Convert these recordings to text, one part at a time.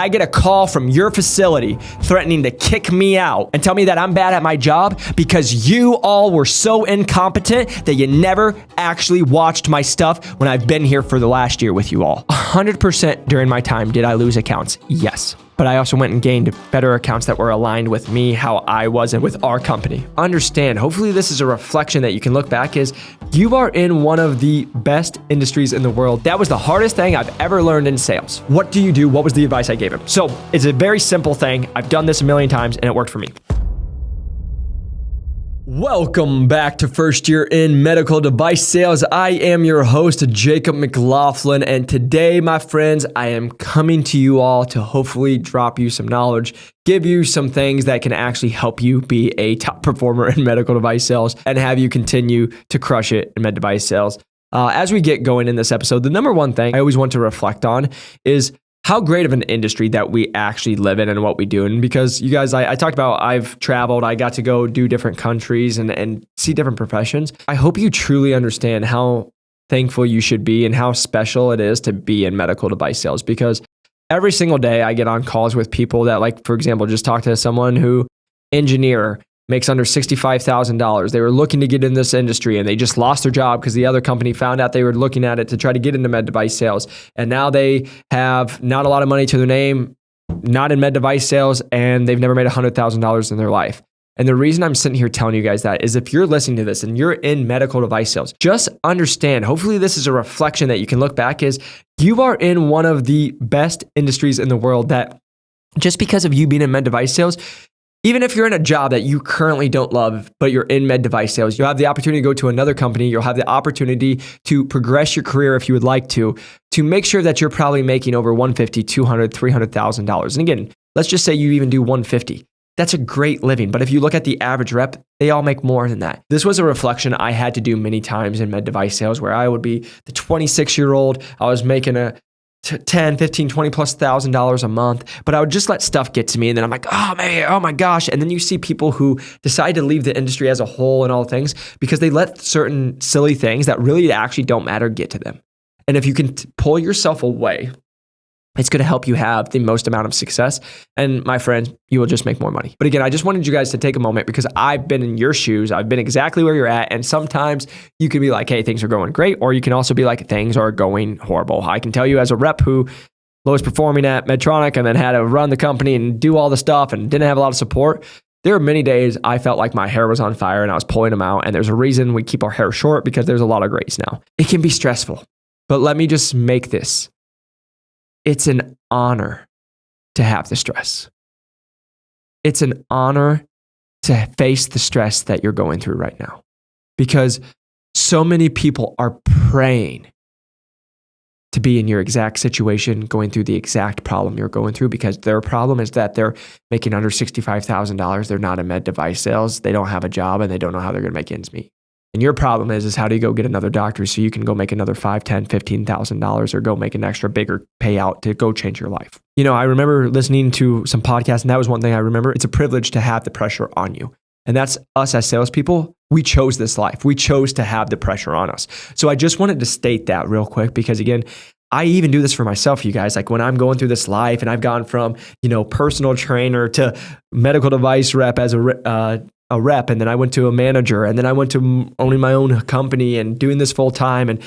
I get a call from your facility threatening to kick me out and tell me that I'm bad at my job because you all were so incompetent that you never actually watched my stuff when I've been here for the last year with you all. 100% during my time, did I lose accounts? Yes. But I also went and gained better accounts that were aligned with me, how I was, and with our company. Understand, hopefully this is a reflection that you can look back is you are in one of the best industries in the world. That was the hardest thing I've ever learned in sales. What do you do? What was the advice I gave him? So it's a very simple thing. I've done this a million times and it worked for me. Welcome back to First Year in Medical Device Sales. I am your host, Jacob McLaughlin, and today, my friends, I am coming to you all to hopefully drop you some knowledge, give you some things that can actually help you be a top performer in medical device sales and have you continue to crush it in med device sales. As we get going in this episode, the number one thing I always want to reflect on is how great of an industry that we actually live in and what we do. And because you guys, I talked about I've traveled, I got to go do different countries and see different professions. I hope you truly understand how thankful you should be and how special it is to be in medical device sales. Because every single day I get on calls with people that, like, for example, just talk to someone who engineer makes under $65,000. They were looking to get in this industry and they just lost their job because the other company found out they were looking at it to try to get into med device sales. And now they have not a lot of money to their name, not in med device sales, and they've never made $100,000 in their life. And the reason I'm sitting here telling you guys that is if you're listening to this and you're in medical device sales, just understand, hopefully this is a reflection that you can look back is you are in one of the best industries in the world that just because of you being in med device sales, even if you're in a job that you currently don't love, but you're in med device sales, you'll have the opportunity to go to another company. You'll have the opportunity to progress your career if you would like to make sure that you're probably making over $150,000, $200,000, $300,000. And again, let's just say you even do $150,000. That's a great living. But if you look at the average rep, they all make more than that. This was a reflection I had to do many times in med device sales where I would be the 26-year-old. I was making a $10, $15, $20,000+ a month, but I would just let stuff get to me. And then I'm like, oh man, oh my gosh. And then you see people who decide to leave the industry as a whole and all things because they let certain silly things that really actually don't matter get to them. And if you can pull yourself away, it's going to help you have the most amount of success. And my friends, you will just make more money. But again, I just wanted you guys to take a moment because I've been in your shoes. I've been exactly where you're at. And sometimes you can be like, hey, things are going great. Or you can also be like, things are going horrible. I can tell you as a rep who was performing at Medtronic and then had to run the company and do all the stuff and didn't have a lot of support. There were many days I felt like my hair was on fire and I was pulling them out. And there's a reason we keep our hair short because there's a lot of grays now. It can be stressful. But let me just make this. It's an honor to have the stress. It's an honor to face the stress that you're going through right now because so many people are praying to be in your exact situation, going through the exact problem you're going through because their problem is that they're making under $65,000. They're not in med device sales. They don't have a job and they don't know how they're going to make ends meet. And your problem is how do you go get another doctor so you can go make another $5,000, $10,000, $15,000 or go make an extra bigger payout to go change your life? You know, I remember listening to some podcasts and that was one thing I remember. It's a privilege to have the pressure on you. And that's us as salespeople. We chose this life. We chose to have the pressure on us. So I just wanted to state that real quick because again, I even do this for myself, you guys. Like when I'm going through this life and I've gone from, personal trainer to medical device rep as a rep, and then I went to a manager, and then I went to owning my own company and doing this full time. And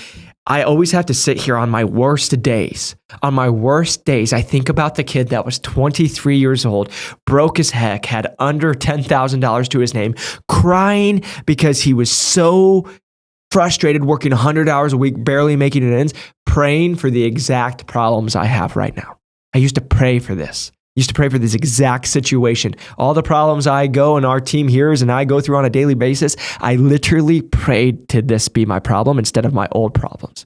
I always have to sit here on my worst days. On my worst days, I think about the kid that was 23 years old, broke as heck, had under $10,000 to his name, crying because he was so frustrated, working 100 hours a week, barely making it ends, praying for the exact problems I have right now. I used to pray for this. Used to pray for this exact situation. All the problems I go and our team hears and I go through on a daily basis, I literally prayed to this be my problem instead of my old problems.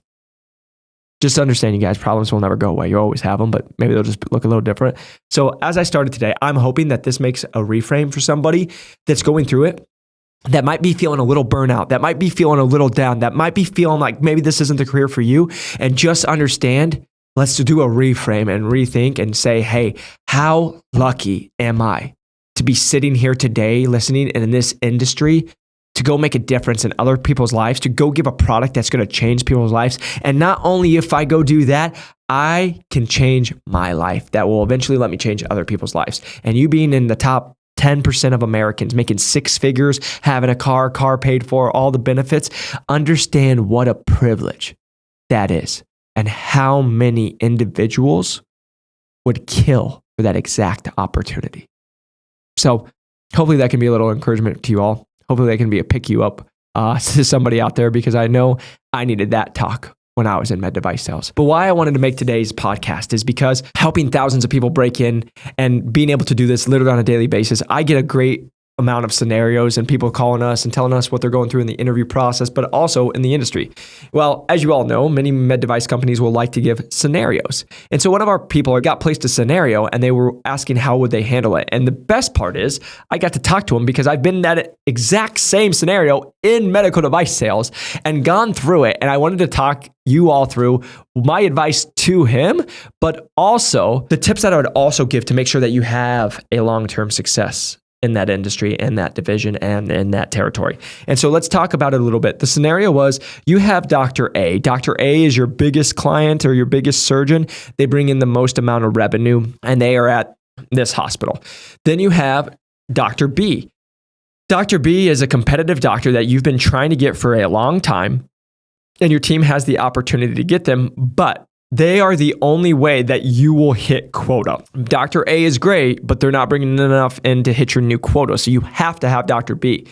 Just understand, you guys, problems will never go away. You always have them, but maybe they'll just look a little different. So as I started today, I'm hoping that this makes a reframe for somebody that's going through it, that might be feeling a little burnout, that might be feeling a little down, that might be feeling like maybe this isn't the career for you. And just understand, let's do a reframe and rethink and say, hey, how lucky am I to be sitting here today listening in this industry to go make a difference in other people's lives, to go give a product that's going to change people's lives. And not only if I go do that, I can change my life that will eventually let me change other people's lives. And you being in the top 10% of Americans, making six figures, having a car paid for, all the benefits, understand what a privilege that is and how many individuals would kill for that exact opportunity. So hopefully that can be a little encouragement to you all. Hopefully that can be a pick you up to somebody out there, because I know I needed that talk when I was in med device sales. But why I wanted to make today's podcast is because helping thousands of people break in and being able to do this literally on a daily basis, I get a great amount of scenarios and people calling us and telling us what they're going through in the interview process, but also in the industry. Well, as you all know, many med device companies will like to give scenarios. And so one of our people got placed a scenario and they were asking how would they handle it. And the best part is I got to talk to him because I've been in that exact same scenario in medical device sales and gone through it. And I wanted to talk you all through my advice to him, but also the tips that I would also give to make sure that you have a long-term success in that industry, in that division, and in that territory. And so let's talk about it a little bit. The scenario was you have Dr. A. Dr. A is your biggest client or your biggest surgeon. They bring in the most amount of revenue and they are at this hospital. Then you have Dr. B. Dr. B is a competitive doctor that you've been trying to get for a long time, and your team has the opportunity to get them, but they are the only way that you will hit quota. Dr. A is great, but they're not bringing enough in to hit your new quota. So you have to have Dr. B.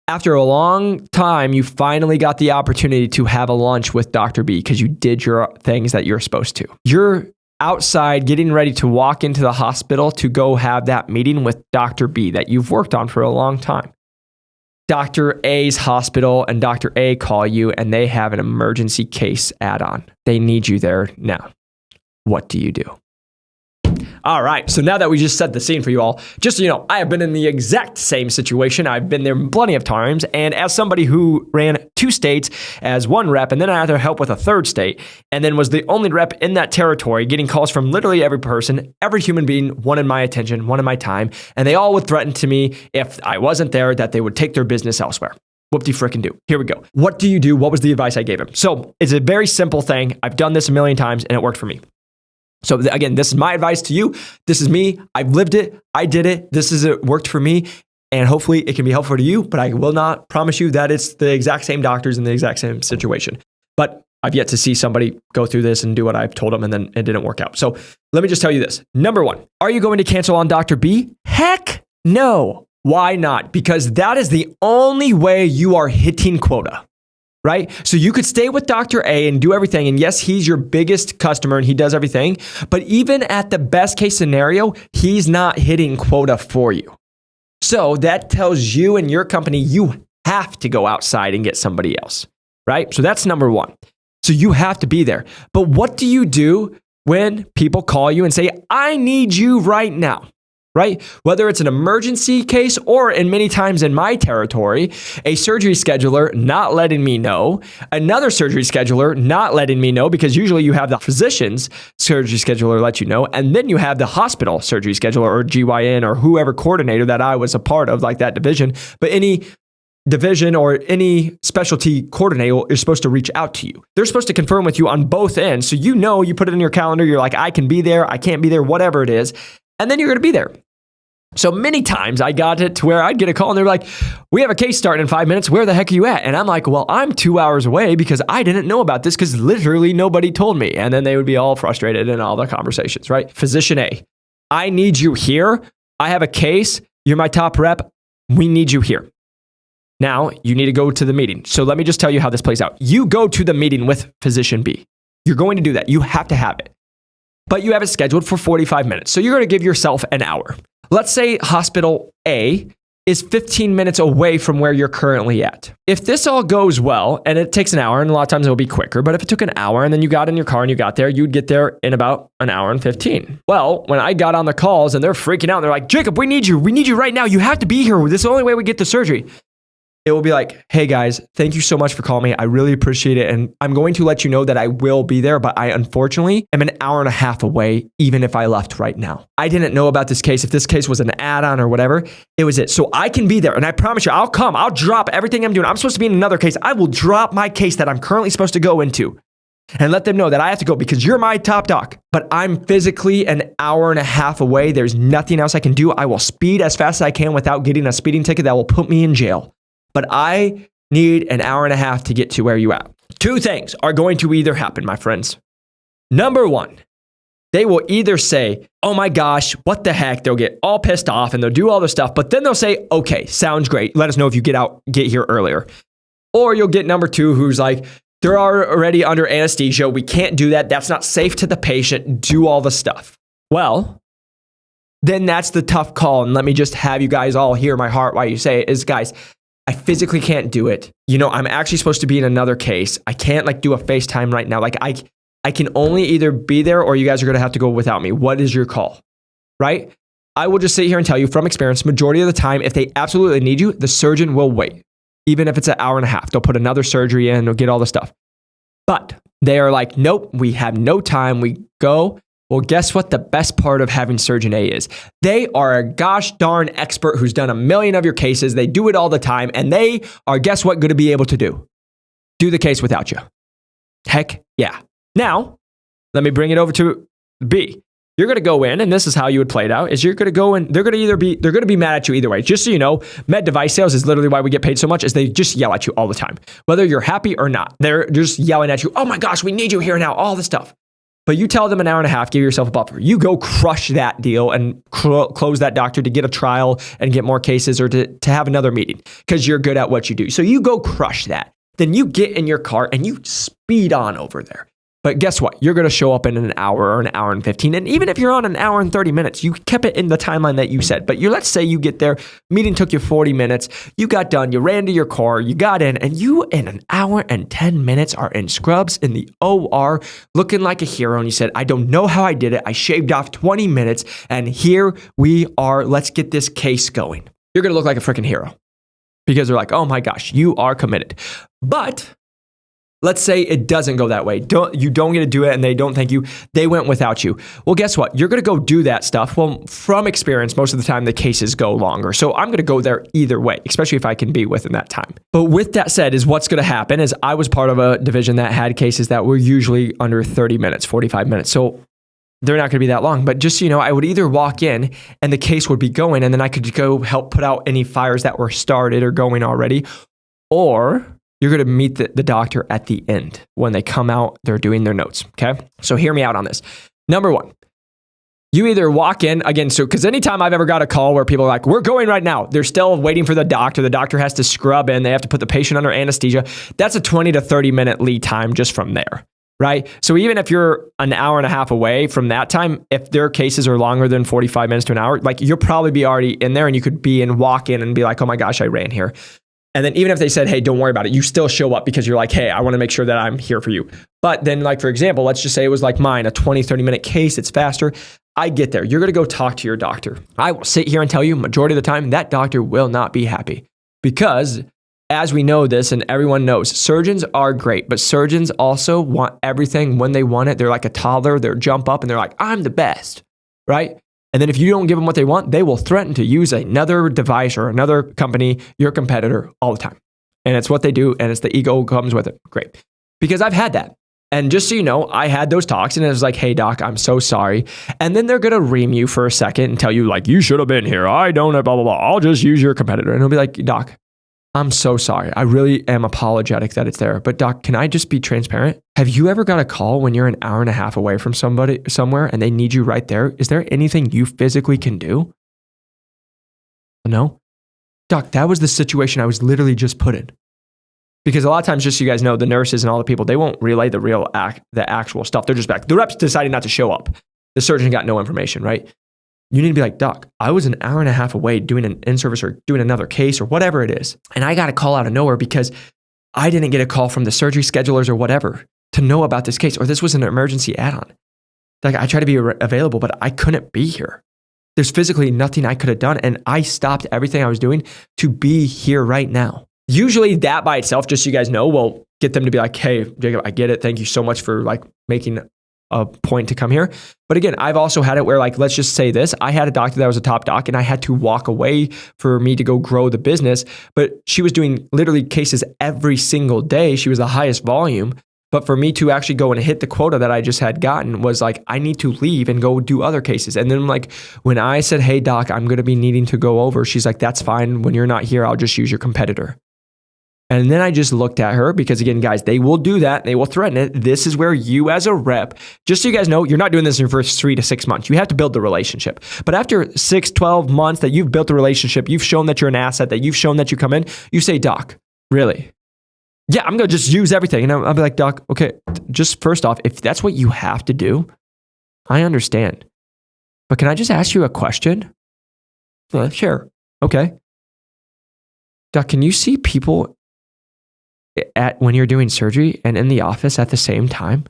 After a long time, you finally got the opportunity to have a lunch with Dr. B because you did your things that you're supposed to. You're outside getting ready to walk into the hospital to go have that meeting with Dr. B that you've worked on for a long time. Dr. A's hospital and Dr. A call you and they have an emergency case add-on. They need you there now. What do you do? All right, so now that we just set the scene for you all, just so you know, I have been in the exact same situation. I've been there plenty of times, and as somebody who ran 2 states as one rep, and then I had to help with a 3rd state, and then was the only rep in that territory, getting calls from literally every person, every human being wanted my attention, wanted my time, and they all would threaten to me if I wasn't there that they would take their business elsewhere. Whoop-de-frickin-do. Here we go. What do you do? What was the advice I gave him? So it's a very simple thing. I've done this a million times, and it worked for me. So again, this is my advice to you. This is me. I've lived it. I did it. It worked for me. And hopefully it can be helpful to you, but I will not promise you that it's the exact same doctors in the exact same situation. But I've yet to see somebody go through this and do what I've told them and then it didn't work out. So let me just tell you this. Number 1, are you going to cancel on Dr. B? Heck no. Why not? Because that is the only way you are hitting quota. Right? So you could stay with Dr. A and do everything. And yes, he's your biggest customer and he does everything. But even at the best case scenario, he's not hitting quota for you. So that tells you and your company, you have to go outside and get somebody else. Right? So that's number 1. So you have to be there. But what do you do when people call you and say, I need you right now? Right? Whether it's an emergency case or in many times in my territory, a surgery scheduler not letting me know, another surgery scheduler not letting me know, because usually you have the physician's surgery scheduler let you know, and then you have the hospital surgery scheduler or GYN or whoever coordinator that I was a part of, like that division. But any division or any specialty coordinator is supposed to reach out to you. They're supposed to confirm with you on both ends. So you put it in your calendar, you're like, I can be there, I can't be there, whatever it is. And then you're going to be there. So many times I got it to where I'd get a call and they're like, we have a case starting in 5 minutes. Where the heck are you at? And I'm like, well, I'm 2 hours away because I didn't know about this because literally nobody told me. And then they would be all frustrated in all the conversations, right? Physician A, I need you here. I have a case. You're my top rep. We need you here. Now you need to go to the meeting. So let me just tell you how this plays out. You go to the meeting with physician B. You're going to do that. You have to have it. But you have it scheduled for 45 minutes. So you're going to give yourself an hour. Let's say hospital A is 15 minutes away from where you're currently at. If this all goes well, and it takes an hour, and a lot of times it'll be quicker, but if it took an hour and then you got in your car and you got there, you'd get there in about an hour and 15. Well, when I got on the calls and they're freaking out, and they're like, Jacob, we need you right now. You have to be here. This is the only way we get the surgery. It will be like, hey guys, thank you so much for calling me. I really appreciate it. And I'm going to let you know that I will be there, but I unfortunately am an hour and a half away, even if I left right now. I didn't know about this case. If this case was an add-on or whatever, it was it. So I can be there. And I promise you, I'll come. I'll drop everything I'm doing. I'm supposed to be in another case. I will drop my case that I'm currently supposed to go into. and let them know that I have to go because you're my top doc, but I'm physically an hour and a half away. There's nothing else I can do. I will speed as fast as I can without getting a speeding ticket that will put me in jail. But I need an hour and a half to get to where you at. Two things are going to either happen, my friends. Number one, they will either say, oh my gosh, what the heck? They'll get all pissed off and they'll do all this stuff, but then they'll say, okay, sounds great. Let us know if you get here earlier. Or you'll get number two, who's like, they're already under anesthesia. We can't do that. That's not safe to the patient. Do all the stuff. Well, then that's the tough call. And let me just have you guys all hear my heart while you say it is, guys, I physically can't do it. I'm actually supposed to be in another case. I can't do a FaceTime right now. I can only either be there or you guys are going to have to go without me. What is your call? Right? I will just sit here and tell you from experience, majority of the time, if they absolutely need you, the surgeon will wait. Even if it's an hour and a half, they'll put another surgery in, they'll get all the stuff. But they are like, nope, we have no time. We go. Well, guess what the best part of having Surgeon A is? They are a gosh darn expert who's done 1 million of your cases. They do it all the time. And they are, guess what, going to be able to do? Do the case without you. Heck yeah. Now, let me bring it over to B. You're going to go in, and this is how you would play it out, is you're going to go in, they're going to be mad at you either way. Just so you know, med device sales is literally why we get paid so much, is they just yell at you all the time. Whether you're happy or not, they're just yelling at you, oh my gosh, we need you here now, all this stuff. But you tell them an hour and a half, give yourself a buffer. You go crush that deal and close that doctor to get a trial and get more cases or to have another meeting because you're good at what you do. So you go crush that. Then you get in your car and you speed on over there. But guess what? You're going to show up in an hour or an hour and 15. And even if you're on an hour and 30 minutes, you kept it in the timeline that you said. But let's say you get there, meeting took you 40 minutes, you got done, you ran to your car, you got in, and you in an hour and 10 minutes are in scrubs in the OR looking like a hero. And you said, I don't know how I did it. I shaved off 20 minutes and here we are. Let's get this case going. You're going to look like a freaking hero because they're like, oh my gosh, you are committed. But let's say it doesn't go that way. You don't get to do it and they don't thank you. They went without you. Well, guess what? You're going to go do that stuff. Well, from experience, most of the time the cases go longer. So I'm going to go there either way, especially if I can be within that time. But with that said, is what's going to happen is I was part of a division that had cases that were usually under 30 minutes, 45 minutes. So they're not going to be that long. But just so you know, I would either walk in and the case would be going and then I could go help put out any fires that were started or going already, or you're going to meet the doctor at the end. When they come out, they're doing their notes, okay? So hear me out on this. Number one, you either walk in, again, because anytime I've ever got a call where people are like, we're going right now, they're still waiting for the doctor has to scrub in, they have to put the patient under anesthesia, that's a 20 to 30 minute lead time just from there, right? So even if you're an hour and a half away from that time, if their cases are longer than 45 minutes to an hour, you'll probably be already in there and you could walk in and be like, oh my gosh, I ran here. And then even if they said, hey, don't worry about it, you still show up because you're like, hey, I want to make sure that I'm here for you. But then for example, let's just say it was like mine, a 20, 30 minute case. It's faster. I get there. You're going to go talk to your doctor. I will sit here and tell you majority of the time that doctor will not be happy because as we know this and everyone knows, surgeons are great, but surgeons also want everything when they want it. They're like a toddler. They'll jump up and they're like, I'm the best, right? And then if you don't give them what they want, they will threaten to use another device or another company, your competitor, all the time. And it's what they do, and it's the ego comes with it. Great. Because I've had that. And just so you know, I had those talks, and it was like, hey, doc, I'm so sorry. And then they're going to ream you for a second and tell you, you should have been here. I don't know, blah, blah, blah. I'll just use your competitor. And he'll be like, doc, I'm so sorry. I really am apologetic that it's there. But doc, can I just be transparent? Have you ever got a call when you're an hour and a half away from somebody somewhere and they need you right there? Is there anything you physically can do? No? Doc, that was the situation I was literally just put in. Because a lot of times, just so you guys know, the nurses and all the people, they won't relay the actual stuff. They're just back. The rep's decided not to show up. The surgeon got no information, right? You need to be like, doc, I was an hour and a half away doing an in-service or doing another case or whatever it is. And I got a call out of nowhere because I didn't get a call from the surgery schedulers or whatever to know about this case, or this was an emergency add-on. I tried to be available, but I couldn't be here. There's physically nothing I could have done. And I stopped everything I was doing to be here right now. Usually that by itself, just so you guys know, will get them to be like, hey, Jacob, I get it. Thank you so much for making a point to come here. But again, I've also had it where let's just say this. I had a doctor that was a top doc and I had to walk away for me to go grow the business. But she was doing literally cases every single day. She was the highest volume. But for me to actually go and hit the quota that I just had gotten was like, I need to leave and go do other cases. And then like when I said, hey doc, I'm going to be needing to go over, she's like, that's fine. When you're not here, I'll just use your competitor. And then I just looked at her because again, guys, they will do that. They will threaten it. This is where you as a rep, just so you guys know, you're not doing this in your first 3 to 6 months. You have to build the relationship. But after 6, 12 months that you've built the relationship, you've shown that you're an asset, that you've shown that you come in, you say, doc, really? Yeah, I'm going to just use everything. And I'll be like, doc, okay, just first off, if that's what you have to do, I understand. But can I just ask you a question? Sure. Okay. Doc, can you see people when you're doing surgery and in the office at the same time?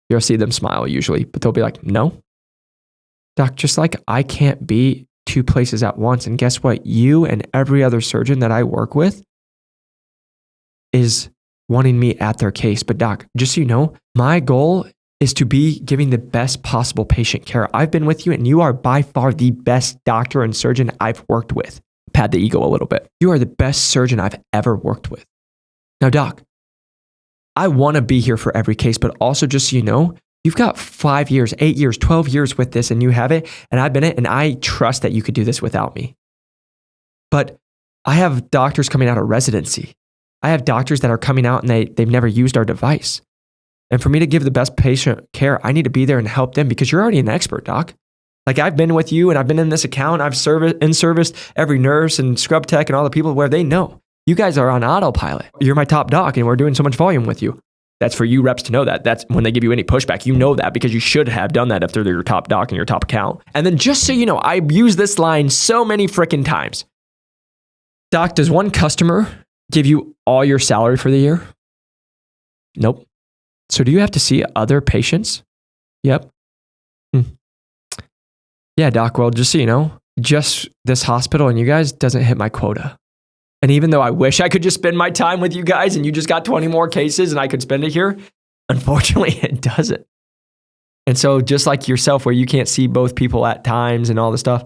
You'll see them smile usually, but they'll be like, no. Doc, just like I can't be 2 places at once. And guess what? You and every other surgeon that I work with is wanting me at their case. But doc, just so you know, my goal is to be giving the best possible patient care. I've been with you and you are by far the best doctor and surgeon I've worked with. Pat the ego a little bit. You are the best surgeon I've ever worked with. Now, doc, I want to be here for every case, but also just so you know, you've got 5 years, 8 years, 12 years with this and you have it and I've been it and I trust that you could do this without me. But I have doctors coming out of residency. I have doctors that are coming out and they've never used our device. And for me to give the best patient care, I need to be there and help them because you're already an expert, doc. Like I've been with you and I've been in this account. I've serviced every nurse and scrub tech and all the people where they know. You guys are on autopilot. You're my top doc and we're doing so much volume with you. That's for you reps to know that. That's when they give you any pushback, you know that because you should have done that if they're your top doc and your top account. And then just so you know, I've used this line so many freaking times. Doc, does one customer give you all your salary for the year? Nope. So do you have to see other patients? Yep. Yeah, doc, well, just so you know, just this hospital and you guys doesn't hit my quota. And even though I wish I could just spend my time with you guys and you just got 20 more cases and I could spend it here, unfortunately it doesn't. And so just like yourself where you can't see both people at times and all the stuff,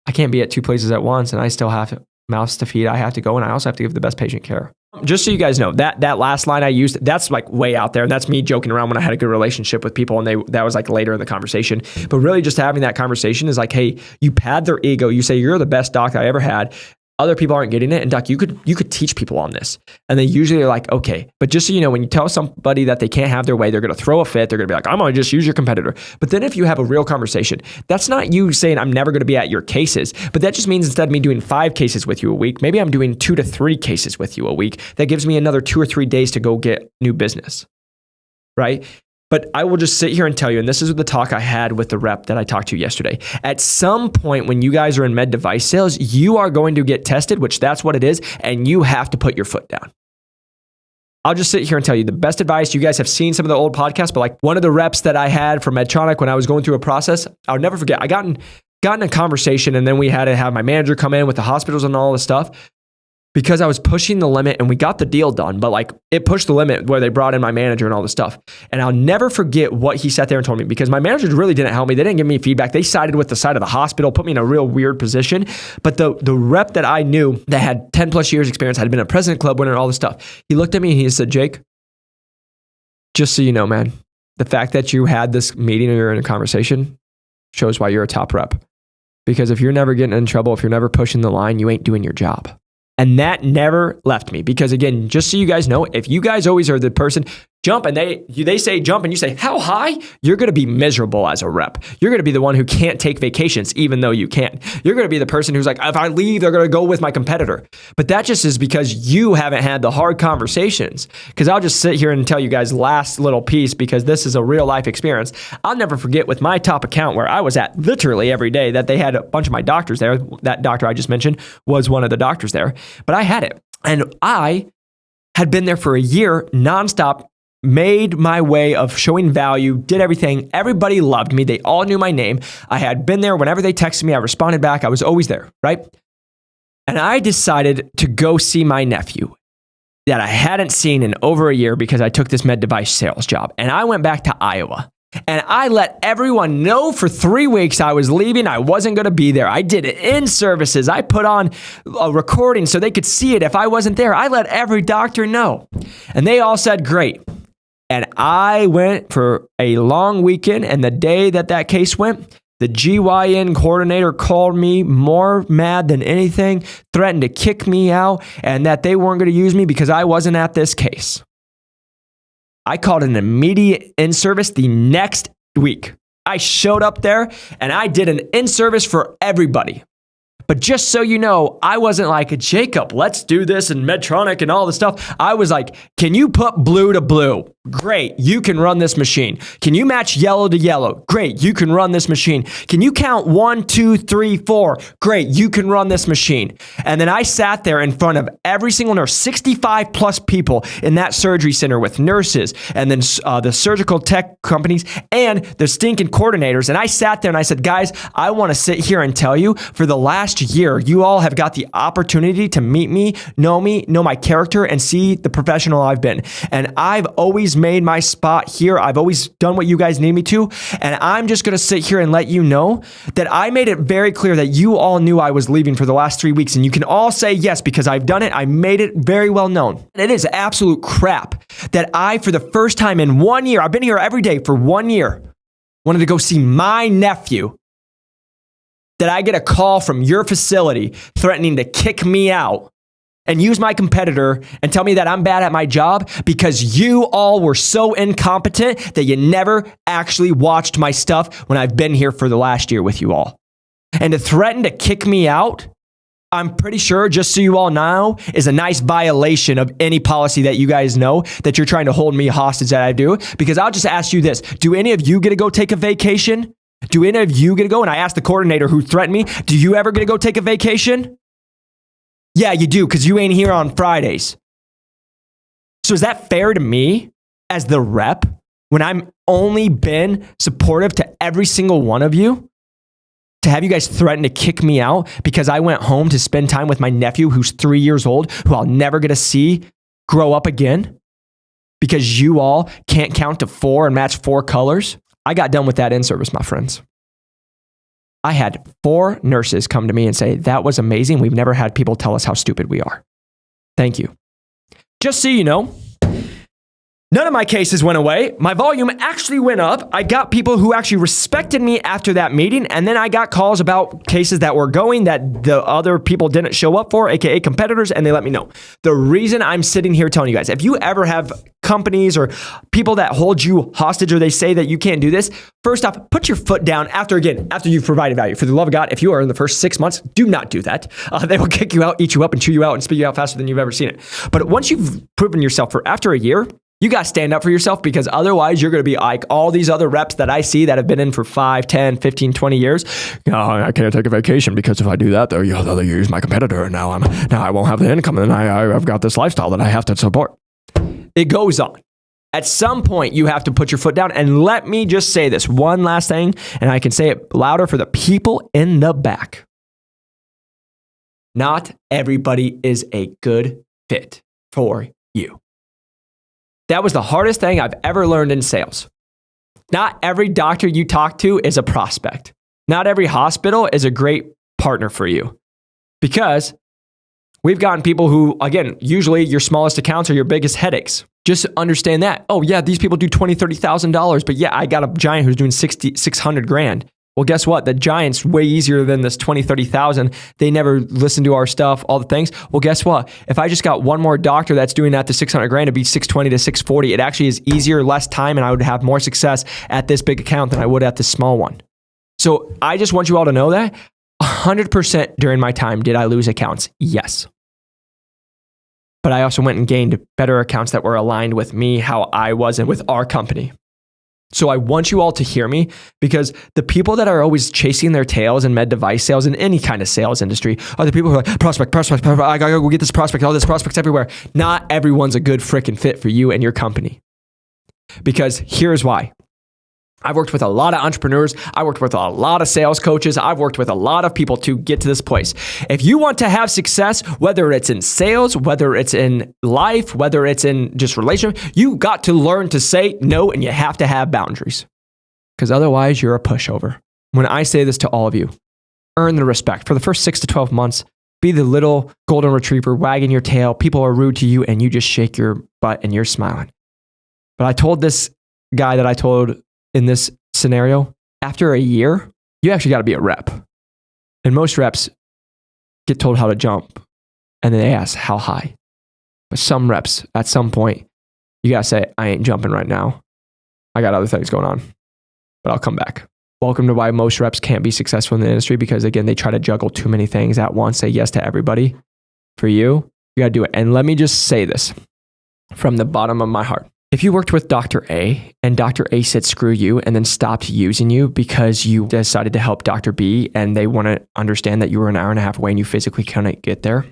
I can't be at 2 places at once and I still have mouths to feed. I have to go and I also have to give the best patient care. Just so you guys know, that last line I used, that's like way out there. And that's me joking around when I had a good relationship with people and that was like later in the conversation. But really just having that conversation is like, hey, you pad their ego. You say, you're the best doc I ever had. Other people aren't getting it. And doc, you could teach people on this. And they usually are like, okay. But just so you know, when you tell somebody that they can't have their way, they're going to throw a fit. They're going to be like, I'm going to just use your competitor. But then if you have a real conversation, that's not you saying I'm never going to be at your cases. But that just means instead of me doing 5 cases with you a week, maybe I'm doing 2 to 3 cases with you a week. That gives me another 2 or 3 days to go get new business. Right? But I will just sit here and tell you, and this is the talk I had with the rep that I talked to yesterday. At some point when you guys are in med device sales, you are going to get tested, which that's what it is, and you have to put your foot down. I'll just sit here and tell you the best advice. You guys have seen some of the old podcasts, but like one of the reps that I had for Medtronic when I was going through a process, I'll never forget. I got in a conversation and then we had to have my manager come in with the hospitals and all this stuff. Because I was pushing the limit and we got the deal done, but like it pushed the limit where they brought in my manager and all this stuff. And I'll never forget what he sat there and told me because my managers really didn't help me. They didn't give me feedback. They sided with the side of the hospital, put me in a real weird position. But the rep that I knew that had 10 plus years experience, had been a President Club winner and all this stuff. He looked at me and he said, Jake, just so you know, man, the fact that you had this meeting or you're in a conversation shows why you're a top rep. Because if you're never getting in trouble, if you're never pushing the line, you ain't doing your job. And that never left me because again, just so you guys know, if you guys always are the person jump and they say jump and you say how high, you're going to be miserable as a rep. You're going to be the one who can't take vacations even though you can. You're going to be the person who's like, if I leave, they're going to go with my competitor. But that just is because you haven't had the hard conversations. Because I'll just sit here and tell you guys last little piece because this is a real life experience. I'll never forget with my top account where I was at literally every day that they had a bunch of my doctors there. That doctor I just mentioned was one of the doctors there, but I had it. And I had been there for a year nonstop, made my way of showing value, did everything. Everybody loved me. They all knew my name. I had been there. Whenever they texted me, I responded back. I was always there, right? And I decided to go see my nephew that I hadn't seen in over a year because I took this med device sales job. And I went back to Iowa. And I let everyone know for 3 weeks I was leaving. I wasn't going to be there. I did in-services. I put on a recording so they could see it if I wasn't there. I let every doctor know. And they all said, great. And I went for a long weekend. And the day that case went, the GYN coordinator called me more mad than anything, threatened to kick me out, and that they weren't going to use me because I wasn't at this case. I called an immediate in-service the next week. I showed up there and I did an in-service for everybody. But just so you know, I wasn't like, Jacob, let's do this in Medtronic and all the stuff. I was like, can you put blue to blue? Great, you can run this machine. Can you match yellow to yellow? Great, you can run this machine. Can you count 1, 2, 3, 4? Great, you can run this machine. And then I sat there in front of every single nurse, 65 plus people in that surgery center with nurses and then the surgical tech companies and the stinking coordinators. And I sat there and I said, guys, I want to sit here and tell you for the last year, you all have got the opportunity to meet me, know my character, and see the professional I've been. And I've always made my spot here. I've always done what you guys need me to. And I'm just going to sit here and let you know that I made it very clear that you all knew I was leaving for the last 3 weeks. And you can all say yes, because I've done it. I made it very well known. And it is absolute crap that I, for the first time in 1 year, I've been here every day for 1 year, wanted to go see my nephew, that I get a call from your facility threatening to kick me out and use my competitor and tell me that I'm bad at my job because you all were so incompetent that you never actually watched my stuff when I've been here for the last year with you all. And to threaten to kick me out, I'm pretty sure, just so you all know, is a nice violation of any policy that you guys know that you're trying to hold me hostage that I do. Because I'll just ask you this. Do any of you get to go take a vacation? Do any of you get to go? And I asked the coordinator who threatened me, do you ever get to go take a vacation? Yeah, you do, because you ain't here on Fridays. So is that fair to me as the rep when I'm only been supportive to every single one of you? To have you guys threaten to kick me out because I went home to spend time with my nephew who's 3 years old, who I'll never get to see grow up again because you all can't count to 4 and match 4 colors? I got done with that in-service, my friends. I had 4 nurses come to me and say, that was amazing. We've never had people tell us how stupid we are. Thank you. Just so you know, none of my cases went away. My volume actually went up. I got people who actually respected me after that meeting. And then I got calls about cases that were going that the other people didn't show up for, AKA competitors, and they let me know. The reason I'm sitting here telling you guys, if you ever have companies or people that hold you hostage or they say that you can't do this, first off, put your foot down after you've provided value. For the love of God, if you are in the first 6 months, do not do that. They will kick you out, eat you up, and chew you out and spit you out faster than you've ever seen it. But once you've proven yourself for after a year, you got to stand up for yourself, because otherwise you're going to be like all these other reps that I see that have been in for 5, 10, 15, 20 years. I can't take a vacation because if I do that, they'll use my competitor, and now I won't have the income, and I've got this lifestyle that I have to support. It goes on. At some point, you have to put your foot down. And let me just say this one last thing, and I can say it louder for the people in the back. Not everybody is a good fit for you. That was the hardest thing I've ever learned in sales. Not every doctor you talk to is a prospect. Not every hospital is a great partner for you. Because we've gotten people who, again, usually your smallest accounts are your biggest headaches. Just understand that. Oh yeah, these people do $20,000, $30,000, but yeah, I got a giant who's doing $600,000. Well, guess what? The giant's way easier than this $20,000, $30,000. They never listen to our stuff, all the things. Well, guess what? If I just got one more doctor that's doing that to $600,000, it'd be $620,000 to $640,000. It actually is easier, less time, and I would have more success at this big account than I would at this small one. So I just want you all to know that 100% during my time, did I lose accounts? Yes. But I also went and gained better accounts that were aligned with me, how I was, and with our company. So I want you all to hear me, because the people that are always chasing their tails in med device sales in any kind of sales industry are the people who are like, prospect, I gotta go get this prospect, all this prospects everywhere. Not everyone's a good freaking fit for you and your company. Because here's why. I've worked with a lot of entrepreneurs. I worked with a lot of sales coaches. I've worked with a lot of people to get to this place. If you want to have success, whether it's in sales, whether it's in life, whether it's in just relationship, you got to learn to say no, and you have to have boundaries. because otherwise you're a pushover. When I say this to all of you, earn the respect. For the first 6 to 12 months, be the little golden retriever wagging your tail. People are rude to you and you just shake your butt and you're smiling. But I told this guy that I told in this scenario, after a year, you actually got to be a rep. And most reps get told how to jump and then they ask how high. But some reps, at some point, you got to say, I ain't jumping right now. I got other things going on, but I'll come back. Welcome to why most reps can't be successful in the industry, because again, they try to juggle too many things at once, say yes to everybody. For you, you got to do it. And let me just say this from the bottom of my heart. If you worked with Dr. A and Dr. A said screw you and then stopped using you because you decided to help Dr. B and they want to understand that you were an hour and a half away and you physically couldn't get there,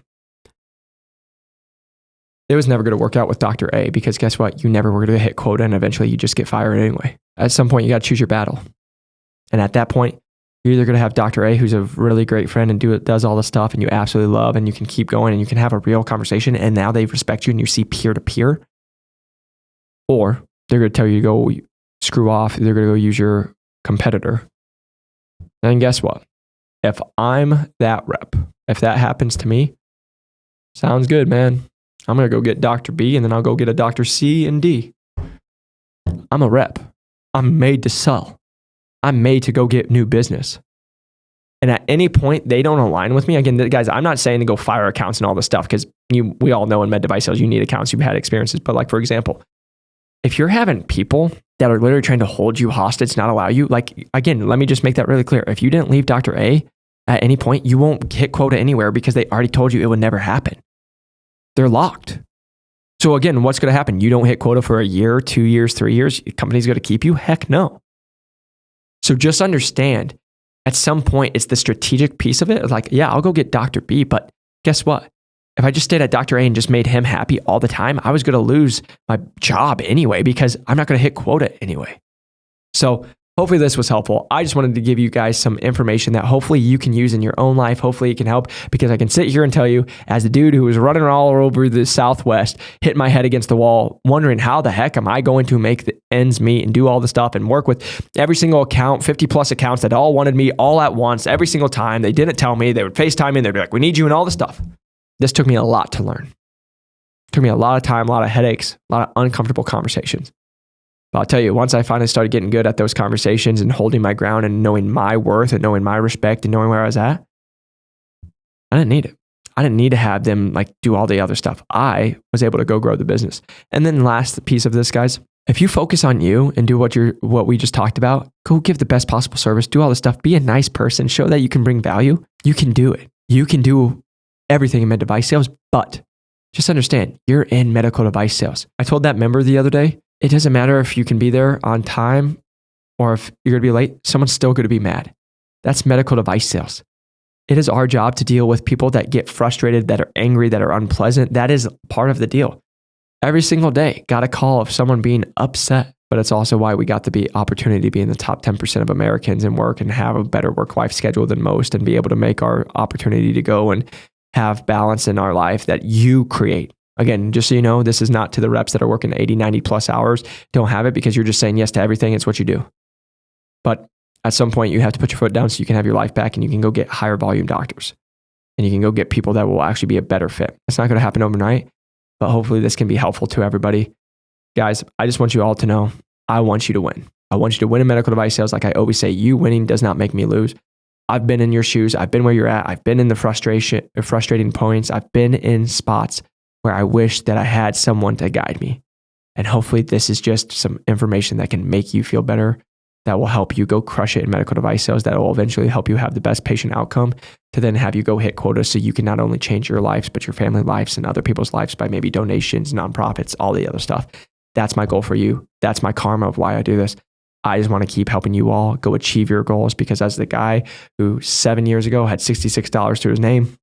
it was never going to work out with Dr. A, because guess what? You never were going to hit quota and eventually you just get fired anyway. At some point, you got to choose your battle. And at that point, you're either going to have Dr. A, who's a really great friend and does all the stuff and you absolutely love and you can keep going and you can have a real conversation and now they respect you and you see peer to peer. Or they're going to tell you to go screw off. They're going to go use your competitor. And guess what? If I'm that rep, if that happens to me, sounds good, man. I'm going to go get Dr. B and then I'll go get a Dr. C and D. I'm a rep. I'm made to sell. I'm made to go get new business. And at any point they don't align with me, again, guys, I'm not saying to go fire accounts and all this stuff, because we all know in med device sales, you need accounts, you've had experiences. But like, for example, if you're having people that are literally trying to hold you hostage, not allow you, like, again, let me just make that really clear. If you didn't leave Dr. A at any point, you won't hit quota anywhere because they already told you it would never happen. They're locked. So again, what's going to happen? You don't hit quota for a year, 2 years, 3 years. Company's going to keep you? Heck no. So just understand, at some point, it's the strategic piece of it. It's like, yeah, I'll go get Dr. B, but guess what? If I just stayed at Dr. A and just made him happy all the time, I was going to lose my job anyway, because I'm not going to hit quota anyway. So hopefully this was helpful. I just wanted to give you guys some information that hopefully you can use in your own life. Hopefully it can help, because I can sit here and tell you, as the dude who was running all over the Southwest, hitting my head against the wall, wondering how the heck am I going to make the ends meet and do all the stuff and work with every single account, 50 plus accounts that all wanted me all at once, every single time. They didn't tell me. They would FaceTime me and they'd be like, we need you and all this stuff. This took me a lot to learn. It took me a lot of time, a lot of headaches, a lot of uncomfortable conversations. But I'll tell you, once I finally started getting good at those conversations and holding my ground and knowing my worth and knowing my respect and knowing where I was at, I didn't need it. I didn't need to have them like do all the other stuff. I was able to go grow the business. And then last piece of this, guys, if you focus on you and do what we just talked about, go give the best possible service, do all this stuff, be a nice person, show that you can bring value, you can do it. You can do everything in med device sales, but just understand, you're in medical device sales. I told that member the other day, it doesn't matter if you can be there on time or if you're going to be late, someone's still going to be mad. That's medical device sales. It is our job to deal with people that get frustrated, that are angry, that are unpleasant. That is part of the deal. Every single day, got a call of someone being upset, but it's also why we got the opportunity to be in the top 10% of Americans and work and have a better work-life schedule than most and be able to make our opportunity to go and have balance in our life that you create. Again, just so you know, this is not to the reps that are working 80, 90 plus hours. Don't have it because you're just saying yes to everything. It's what you do. But at some point, you have to put your foot down so you can have your life back and you can go get higher volume doctors. And you can go get people that will actually be a better fit. It's not going to happen overnight, but hopefully this can be helpful to everybody. Guys, I just want you all to know, I want you to win. I want you to win in medical device sales. Like I always say, you winning does not make me lose. I've been in your shoes. I've been where you're at. I've been in the frustrating points. I've been in spots where I wish that I had someone to guide me. And hopefully this is just some information that can make you feel better, that will help you go crush it in medical device sales, that will eventually help you have the best patient outcome to then have you go hit quotas so you can not only change your lives, but your family lives and other people's lives by maybe donations, nonprofits, all the other stuff. That's my goal for you. That's my karma of why I do this. I just want to keep helping you all go achieve your goals, because as the guy who 7 years ago had $66 to his name,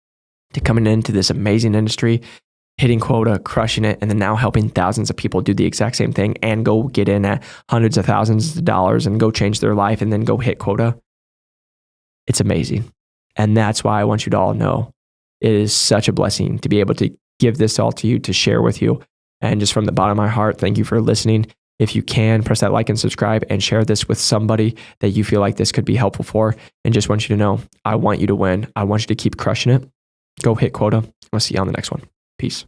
to coming into this amazing industry, hitting quota, crushing it, and then now helping thousands of people do the exact same thing and go get in at hundreds of thousands of dollars and go change their life and then go hit quota. It's amazing. And that's why I want you to all know it is such a blessing to be able to give this all to you, to share with you. And just from the bottom of my heart, thank you for listening. If you can, press that like and subscribe and share this with somebody that you feel like this could be helpful for. And just want you to know, I want you to win. I want you to keep crushing it. Go hit quota. I'll see you on the next one. Peace.